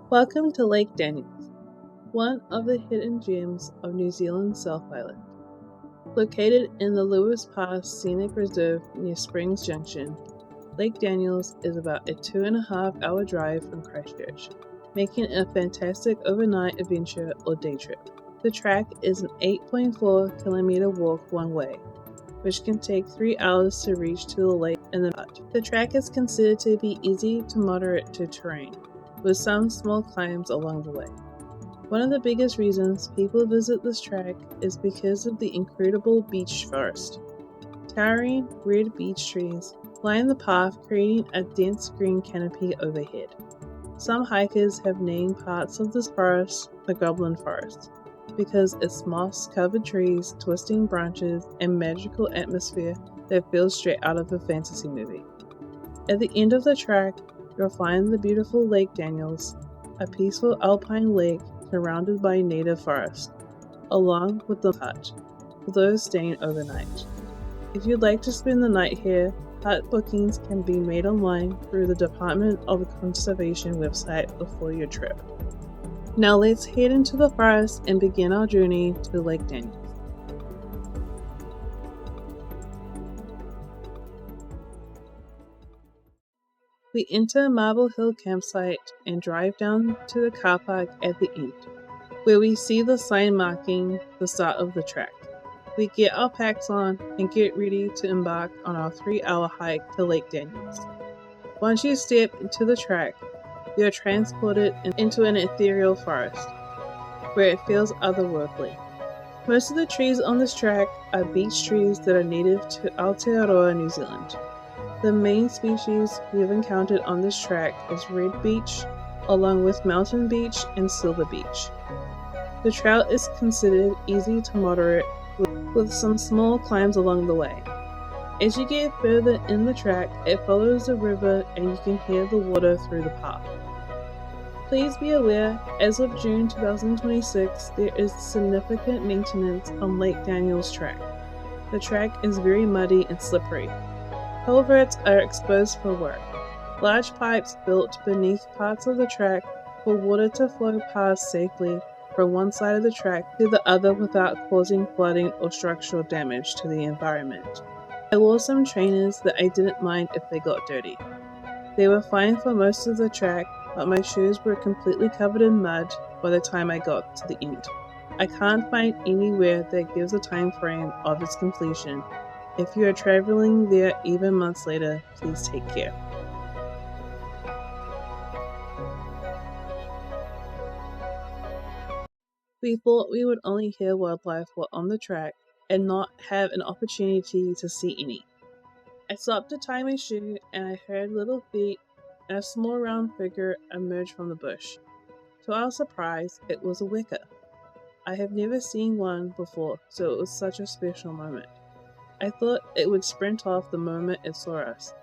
Welcome to Lake Daniell, one of the hidden gems of New Zealand's South Island. Located in the Lewis Pass Scenic Reserve near Springs Junction, Lake Daniell is about a 2.5-hour drive from Christchurch, making it a fantastic overnight adventure or day trip. The track is an 8.4-kilometer walk one way, which can take 3 hours to reach to the lake and the hut. The track is considered to be easy to moderate to terrain, with some small climbs along the way. One of the biggest reasons people visit this track is because of the incredible beech forest. Towering red beech trees line the path, creating a dense green canopy overhead. Some hikers have named parts of this forest the Goblin Forest because its moss-covered trees, twisting branches, and magical atmosphere that feels straight out of a fantasy movie. At the end of the track, you'll find the beautiful Lake Daniell, a peaceful alpine lake surrounded by native forest, along with the hut, for those staying overnight. If you'd like to spend the night here, hut bookings can be made online through the Department of Conservation website before your trip. Now let's head into the forest and begin our journey to Lake Daniell. We enter Marble Hill campsite and drive down to the car park at the end, where we see the sign marking the start of the track. We get our packs on and get ready to embark on our 3-hour hike to Lake Daniell. Once you step into the track, you are transported into an ethereal forest, where it feels otherworldly. Most of the trees on this track are beech trees that are native to Aotearoa, New Zealand. The main species we have encountered on this track is red beech, along with mountain beech and silver beech. The trail is considered easy to moderate, with some small climbs along the way. As you get further in the track, it follows the river and you can hear the water through the path. Please be aware, as of June 2026, there is significant maintenance on Lake Daniell's track. The track is very muddy and slippery. Culverts are exposed for work. Large pipes built beneath parts of the track for water to flow past safely from one side of the track to the other without causing flooding or structural damage to the environment. I wore some trainers that I didn't mind if they got dirty. They were fine for most of the track, but my shoes were completely covered in mud by the time I got to the end. I can't find anywhere that gives a time frame of its completion. If you are traveling there even months later, please take care. We thought we would only hear wildlife while on the track and not have an opportunity to see any. I stopped to tie my shoe and I heard little feet and a small round figure emerge from the bush. To our surprise, it was a weka. I have never seen one before, so it was such a special moment. I thought it would sprint off the moment it saw us,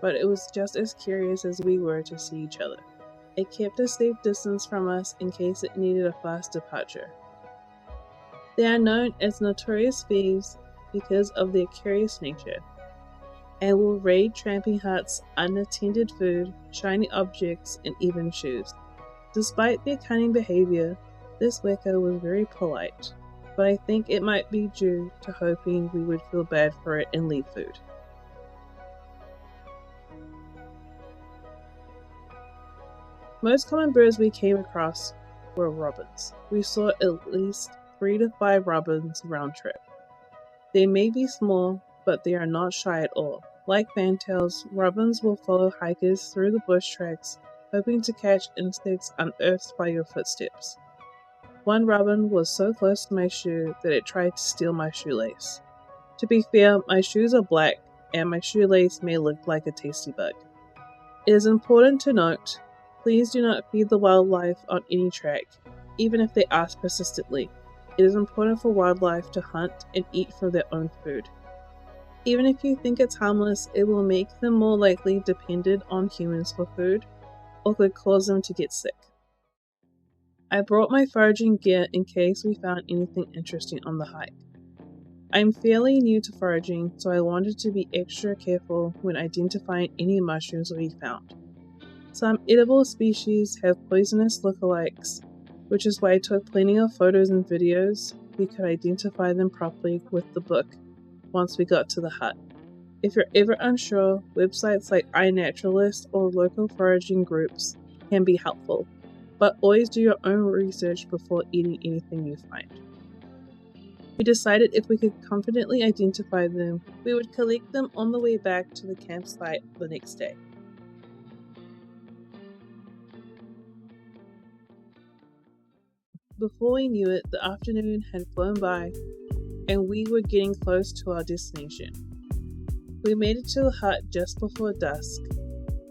but it was just as curious as we were to see each other. It kept a safe distance from us in case it needed a fast departure. They are known as notorious thieves because of their curious nature, and will raid tramping huts, unattended food, shiny objects, and even shoes. Despite their cunning behavior, this weka was very polite, but I think it might be due to hoping we would feel bad for it and leave food. Most common birds we came across were robins. We saw at least 3 to 5 robins round trip. They may be small, but they are not shy at all. Like fantails, robins will follow hikers through the bush tracks, hoping to catch insects unearthed by your footsteps. One robin was so close to my shoe that it tried to steal my shoelace. To be fair, my shoes are black, and my shoelace may look like a tasty bug. It is important to note, please do not feed the wildlife on any track, even if they ask persistently. It is important for wildlife to hunt and eat for their own food. Even if you think it's harmless, it will make them more likely dependent on humans for food, or could cause them to get sick. I brought my foraging gear in case we found anything interesting on the hike. I'm fairly new to foraging, so I wanted to be extra careful when identifying any mushrooms we found. Some edible species have poisonous lookalikes, which is why I took plenty of photos and videos. We could identify them properly with the book once we got to the hut. If you're ever unsure, websites like iNaturalist or local foraging groups can be helpful, but always do your own research before eating anything you find. We decided if we could confidently identify them, we would collect them on the way back to the campsite the next day. Before we knew it, the afternoon had flown by, and we were getting close to our destination. We made it to the hut just before dusk.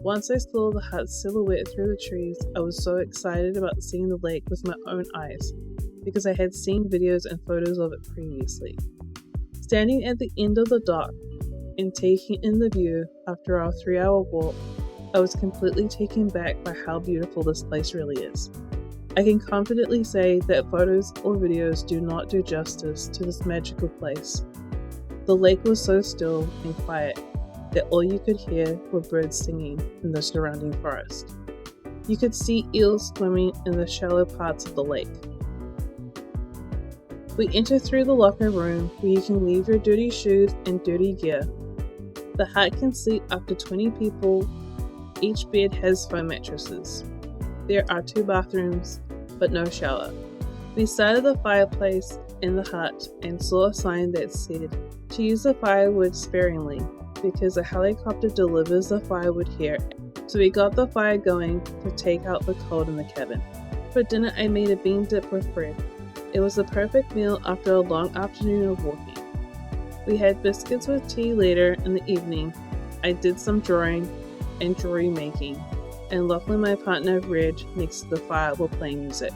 Once I saw the hut's silhouette through the trees, I was so excited about seeing the lake with my own eyes, because I had seen videos and photos of it previously. Standing at the end of the dock and taking in the view after our 3-hour walk, I was completely taken back by how beautiful this place really is. I can confidently say that photos or videos do not do justice to this magical place. The lake was so still and quiet that all you could hear were birds singing in the surrounding forest. You could see eels swimming in the shallow parts of the lake. We enter through the locker room where you can leave your dirty shoes and dirty gear. The hut can sleep up to 20 people. Each bed has foam mattresses. There are 2 bathrooms, but no shower. We started the fireplace in the hut and saw a sign that said to use the firewood sparingly because a helicopter delivers the firewood here. So we got the fire going to take out the cold in the cabin. For dinner, I made a bean dip with bread. It was the perfect meal after a long afternoon of walking. We had biscuits with tea later in the evening. I did some drawing and jewelry making, and Lachlan, my partner, read next to the fire while playing music.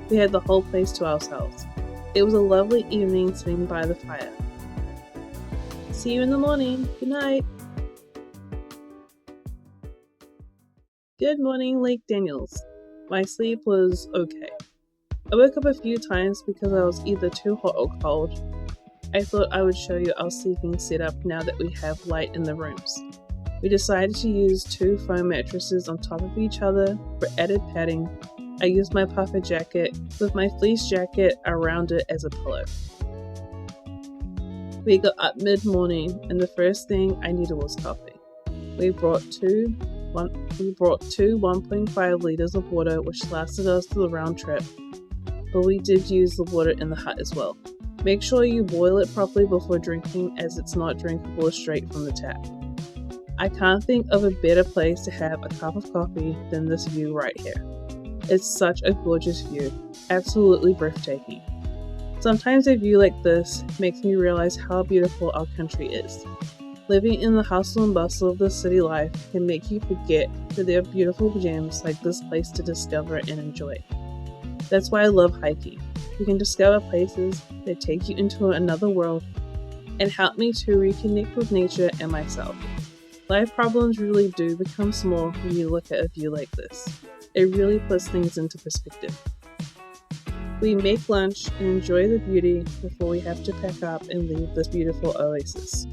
We had the whole place to ourselves. It was a lovely evening sitting by the fire. See you in the morning. Good night. Good morning, Lake Daniell. My sleep was okay. I woke up a few times because I was either too hot or cold. I thought I would show you our sleeping setup now that we have light in the rooms. We decided to use 2 foam mattresses on top of each other for added padding. I used my puffer jacket with my fleece jacket around it as a pillow. We got up mid-morning and the first thing I needed was coffee. We brought 2 1.5 liters of water, which lasted us the round trip, but we did use the water in the hut as well. Make sure you boil it properly before drinking, as it's not drinkable straight from the tap. I can't think of a better place to have a cup of coffee than this view right here. It's such a gorgeous view, absolutely breathtaking. Sometimes a view like this makes me realize how beautiful our country is. Living in the hustle and bustle of the city life can make you forget that there are beautiful gems like this place to discover and enjoy. That's why I love hiking. You can discover places that take you into another world and help me to reconnect with nature and myself. Life problems really do become small when you look at a view like this. It really puts things into perspective. We make lunch and enjoy the beauty before we have to pack up and leave this beautiful oasis.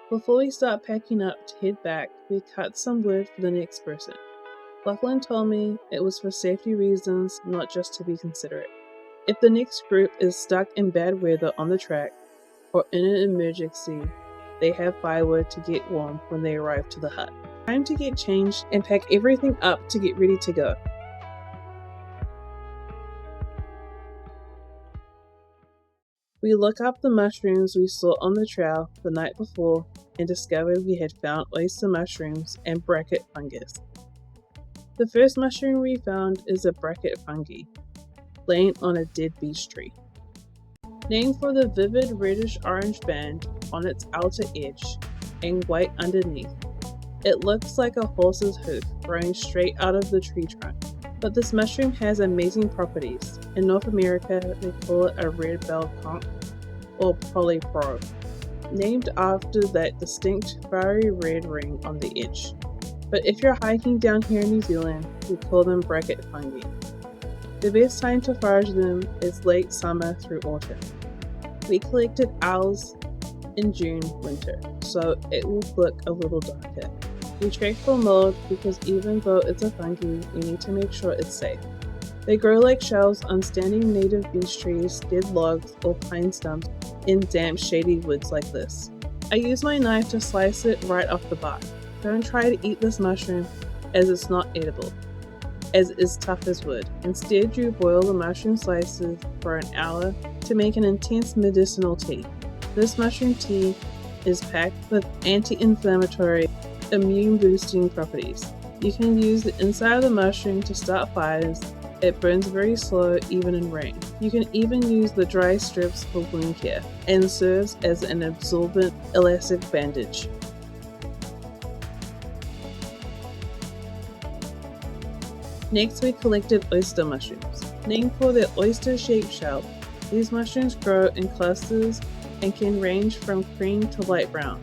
Before we start packing up to head back, we cut some wood for the next person. Lachlan told me it was for safety reasons, not just to be considerate. If the next group is stuck in bad weather on the track or in an emergency, they have firewood to get warm when they arrive to the hut. Time to get changed and pack everything up to get ready to go. We look up the mushrooms we saw on the trail the night before and discovered we had found oyster mushrooms and bracket fungus. The first mushroom we found is a bracket fungi, laying on a dead beech tree. Named for the vivid reddish-orange band on its outer edge and white underneath, it looks like a horse's hoof growing straight out of the tree trunk. But this mushroom has amazing properties. In North America, they call it a red-belled conch, or polypro, named after that distinct fiery red ring on the edge. But if you're hiking down here in New Zealand, we call them bracket fungi. The best time to forage them is late summer through autumn. We collected ours in June winter, so it will look a little darker. We check for mold because even though it's a fungi, we need to make sure it's safe. They grow like shells on standing native beech trees, dead logs, or pine stumps in damp, shady woods like this. I use my knife to slice it right off the bark. Don't try to eat this mushroom as it's not edible, as it's tough as wood. Instead, you boil the mushroom slices for an hour to make an intense medicinal tea. This mushroom tea is packed with anti-inflammatory, immune-boosting properties. You can use the inside of the mushroom to start fires. It burns very slow even in rain. You can even use the dry strips for wound care and serves as an absorbent elastic bandage. Next, we collected oyster mushrooms. Named for their oyster-shaped shell, these mushrooms grow in clusters and can range from cream to light brown.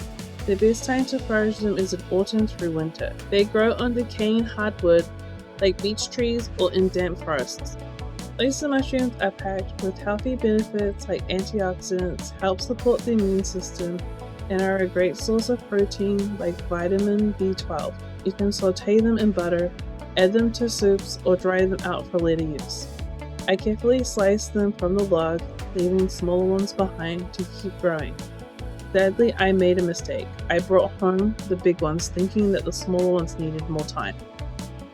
The best time to forage them is in autumn through winter. They grow on decaying hardwood like beech trees or in damp forests. Oyster mushrooms are packed with healthy benefits like antioxidants, help support the immune system, and are a great source of protein like vitamin B12. You can saute them in butter, add them to soups, or dry them out for later use. I carefully slice them from the log, leaving smaller ones behind to keep growing. Sadly, I made a mistake. I brought home the big ones thinking that the smaller ones needed more time.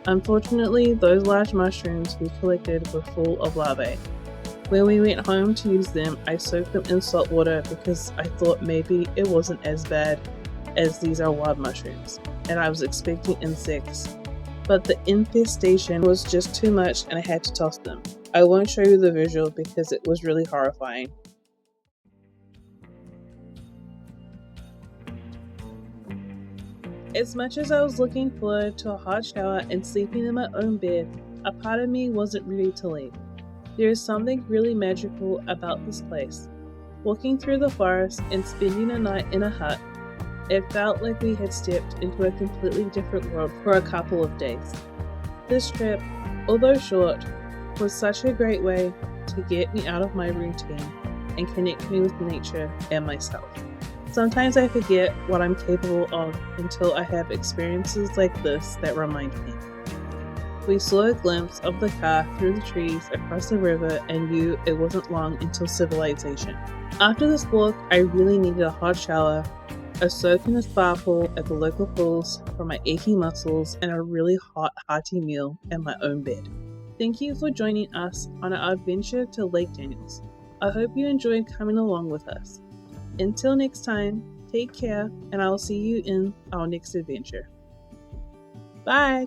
Unfortunately, those large mushrooms we collected were full of larvae. When we went home to use them, I soaked them in salt water because I thought maybe it wasn't as bad as these are wild mushrooms, and I was expecting insects. But the infestation was just too much and I had to toss them. I won't show you the visual because it was really horrifying. As much as I was looking forward to a hot shower and sleeping in my own bed, a part of me wasn't ready to leave. There is something really magical about this place. Walking through the forest and spending a night in a hut, it felt like we had stepped into a completely different world for a couple of days. This trip, although short, was such a great way to get me out of my routine and connect me with nature and myself. Sometimes I forget what I'm capable of until I have experiences like this that remind me. We saw a glimpse of the car through the trees across the river and knew it wasn't long until civilization. After this walk, I really needed a hot shower, a soak in a spa pool at the local pools for my aching muscles, and a really hot, hearty meal in my own bed. Thank you for joining us on our adventure to Lake Daniell. I hope you enjoyed coming along with us. Until next time, take care, and I will see you in our next adventure. Bye!